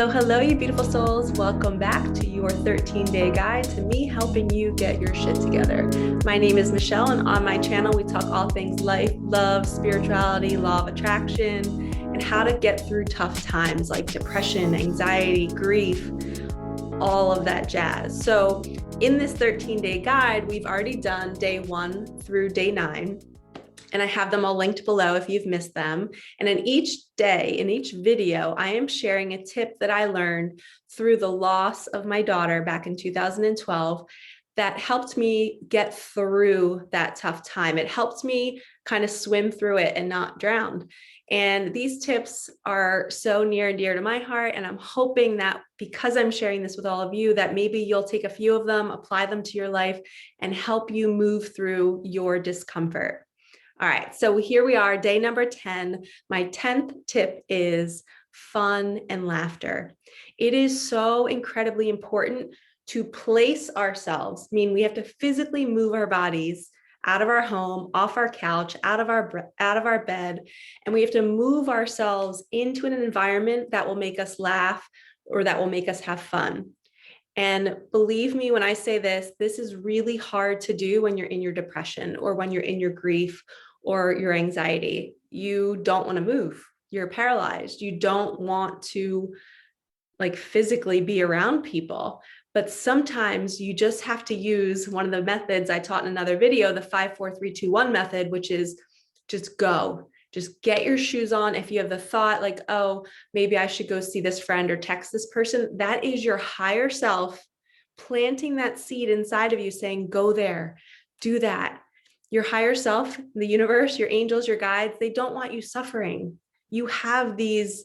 Hello, you beautiful souls. Welcome back to your 13-day guide to me helping you get your shit together. My name is Michelle, and on my channel, we talk all things life, love, spirituality, law of attraction, and how to get through tough times like depression, anxiety, grief, all of that jazz. So in this 13-day guide, we've already done day 1 through day 9. And I have them all linked below if you've missed them. And in each day, in each video, I am sharing a tip that I learned through the loss of my daughter back in 2012 that helped me get through that tough time. It helped me kind of swim through it and not drown. And these tips are so near and dear to my heart. And I'm hoping that because I'm sharing this with all of you, that maybe you'll take a few of them, apply them to your life, and help you move through your discomfort. All right, so here we are, day number 10. My 10th tip is fun and laughter. It is so incredibly important to place ourselves, we have to physically move our bodies out of our home, off our couch, out of our bed, and we have to move ourselves into an environment that will make us laugh or that will make us have fun. And believe me when I say this, this is really hard to do when you're in your depression or when you're in your grief or your anxiety. You don't want to move. You're paralyzed. You don't want to physically be around people. But sometimes you just have to use one of the methods I taught in another video, the 5-4-3-2-1 method, which is just go. Just get your shoes on. If you have the thought like, oh, maybe I should go see this friend or text this person, that is your higher self planting that seed inside of you saying, go there, do that. Your higher self, the universe, your angels, your guides, they don't want you suffering. You have this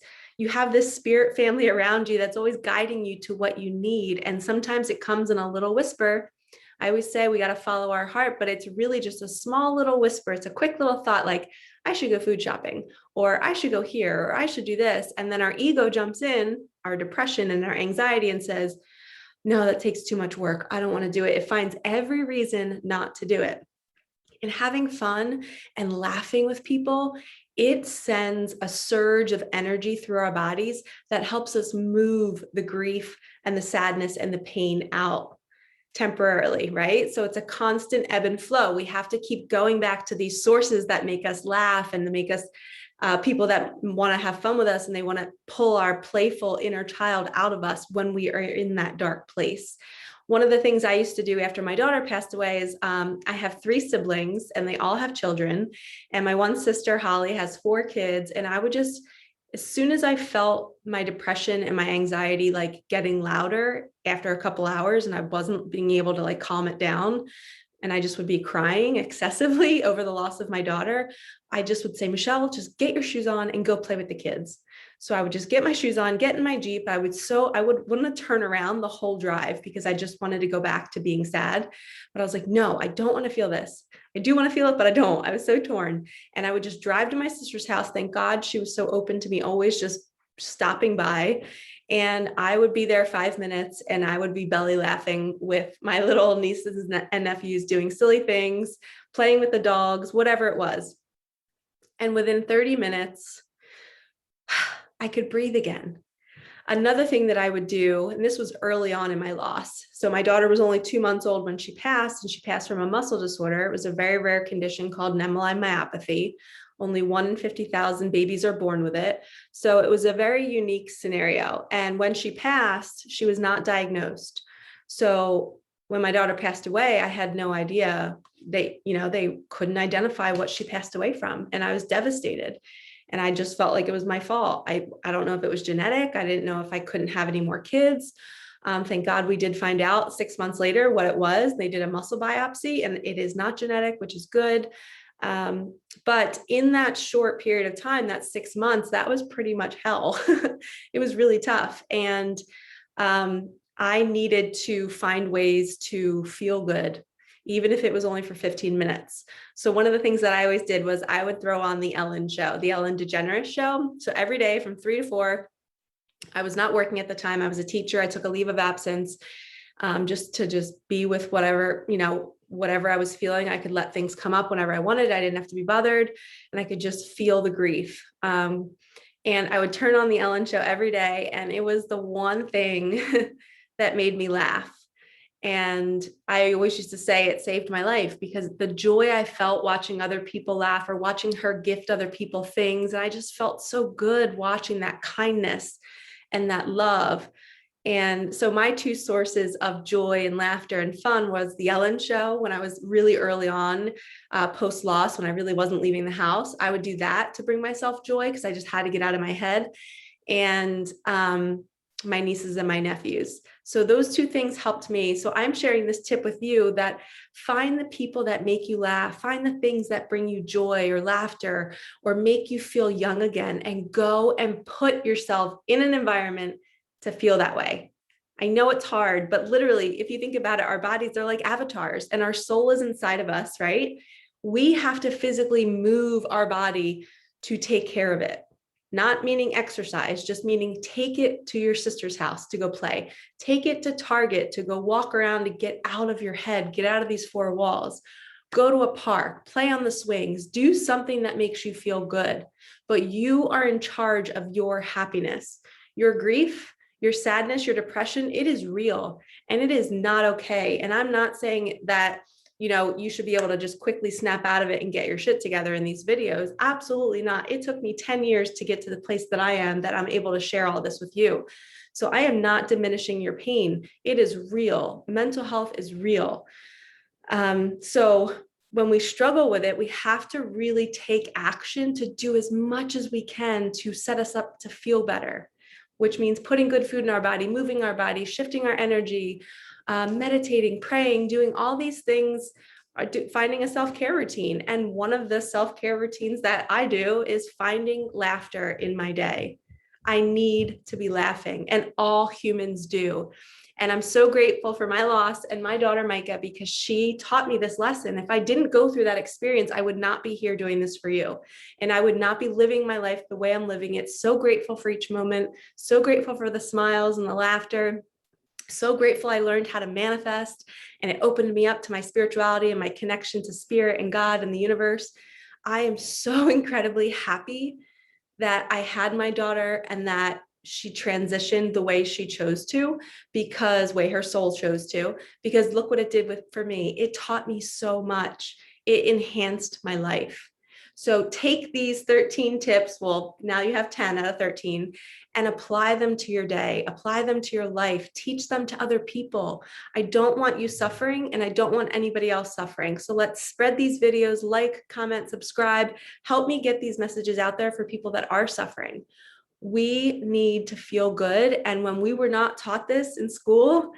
spirit family around you that's always guiding you to what you need. And sometimes it comes in a little whisper. I always say we got to follow our heart, but it's really just a small little whisper. It's a quick little thought like, I should go food shopping, or I should go here, or I should do this. And then our ego jumps in, our depression and our anxiety, and says, no, that takes too much work. I don't want to do it. It finds every reason not to do it. And having fun and laughing with people, it sends a surge of energy through our bodies that helps us move the grief and the sadness and the pain out temporarily, right? So it's a constant ebb and flow. We have to keep going back to these sources that make us laugh and make us people that want to have fun with us, and they want to pull our playful inner child out of us when we are in that dark place. One of the things I used to do after my daughter passed away is I have 3 siblings and they all have children. And my one sister, Holly, has 4 kids. And I would just, as soon as I felt my depression and my anxiety getting louder after a couple hours and I wasn't being able to calm it down, and I just would be crying excessively over the loss of my daughter, I just would say, Michelle, just get your shoes on and go play with the kids. So I would just get my shoes on, get in my Jeep. I wouldn't turn around the whole drive because I just wanted to go back to being sad. But I was like, no, I don't want to feel this. I do want to feel it, but I don't. I was so torn. And I would just drive to my sister's house. Thank God she was so open to me, always just stopping by. And I would be there 5 minutes and I would be belly laughing with my little nieces and nephews doing silly things, playing with the dogs, whatever it was. And within 30 minutes, I could breathe again. Another thing that I would do, and this was early on in my loss. So my daughter was only 2 months old when she passed, and she passed from a muscle disorder. It was a very rare condition called Mnemaline myopathy. Only 1 in 50,000 babies are born with it. So it was a very unique scenario. And when she passed, she was not diagnosed. So when my daughter passed away, I had no idea. They couldn't identify what she passed away from. And I was devastated. And I just felt like it was my fault. I don't know if it was genetic. I didn't know if I couldn't have any more kids. Thank God we did find out 6 months later what it was. They did a muscle biopsy and it is not genetic, which is good. But in that short period of time, that 6 months, that was pretty much hell. It was really tough. And I needed to find ways to feel good, even if it was only for 15 minutes. So one of the things that I always did was I would throw on the Ellen show, the Ellen DeGeneres show. So every day from 3 to 4, I was not working at the time. I was a teacher. I took a leave of absence just to be with whatever I was feeling. I could let things come up whenever I wanted. I didn't have to be bothered, and I could just feel the grief. And I would turn on the Ellen show every day, and it was the one thing that made me laugh. And I always used to say it saved my life, because the joy I felt watching other people laugh or watching her gift other people things. And I just felt so good watching that kindness and that love. And so my two sources of joy and laughter and fun was the Ellen show when I was really early on, post loss, when I really wasn't leaving the house. I would do that to bring myself joy because I just had to get out of my head. And my nieces and my nephews. So those two things helped me. So I'm sharing this tip with you, that find the people that make you laugh, find the things that bring you joy or laughter or make you feel young again, and go and put yourself in an environment to feel that way. I know it's hard, but literally, if you think about it, our bodies are like avatars and our soul is inside of us, right? We have to physically move our body to take care of it. Not meaning exercise, just meaning take it to your sister's house to go play. Take it to Target to go walk around, to get out of your head, get out of these four walls. Go to a park, play on the swings, do something that makes you feel good. But you are in charge of your happiness. Your grief, your sadness, your depression, it is real and it is not okay. And I'm not saying that you should be able to just quickly snap out of it and get your shit together in these videos. Absolutely not. It took me 10 years to get to the place that I am, that I'm able to share all this with you. So I am not diminishing your pain. It is real. Mental health is real. So when we struggle with it, we have to really take action to do as much as we can to set us up to feel better, which means putting good food in our body, moving our body, shifting our energy, meditating, praying, doing all these things, finding a self-care routine. And one of the self-care routines that I do is finding laughter in my day. I need to be laughing, and all humans do. And I'm so grateful for my loss and my daughter, Micah, because she taught me this lesson. If I didn't go through that experience, I would not be here doing this for you. And I would not be living my life the way I'm living it. So grateful for each moment. So grateful for the smiles and the laughter. So grateful I learned how to manifest, and it opened me up to my spirituality and my connection to spirit and God and the universe. I am so incredibly happy that I had my daughter and that she transitioned the way she chose to, because way her soul chose to, because look what it did for me. It taught me so much. It enhanced my life. So take these 13 tips. Well, now you have 10 out of 13, and apply them to your day, apply them to your life, teach them to other people. I don't want you suffering, and I don't want anybody else suffering. So let's spread these videos, like, comment, subscribe, help me get these messages out there for people that are suffering. We need to feel good. And when we were not taught this in school,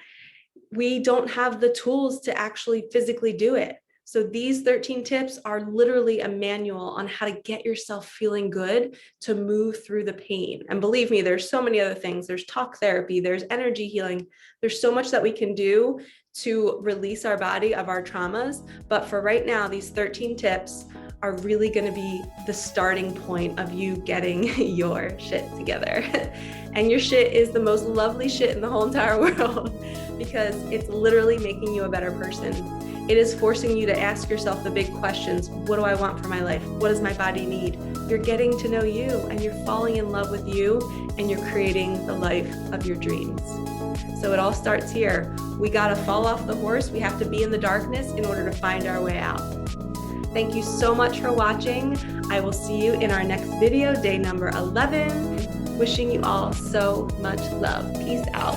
we don't have the tools to actually physically do it. So these 13 tips are literally a manual on how to get yourself feeling good, to move through the pain. And believe me, there's so many other things. There's talk therapy, there's energy healing. There's so much that we can do to release our body of our traumas. But for right now, these 13 tips are really going to be the starting point of you getting your shit together. And your shit is the most lovely shit in the whole entire world, because it's literally making you a better person. It is forcing you to ask yourself the big questions. What do I want for my life? What does my body need? You're getting to know you, and you're falling in love with you, and you're creating the life of your dreams. So it all starts here. We got to fall off the horse. We have to be in the darkness in order to find our way out. Thank you so much for watching. I will see you in our next video, day number 11. Wishing you all so much love. Peace out.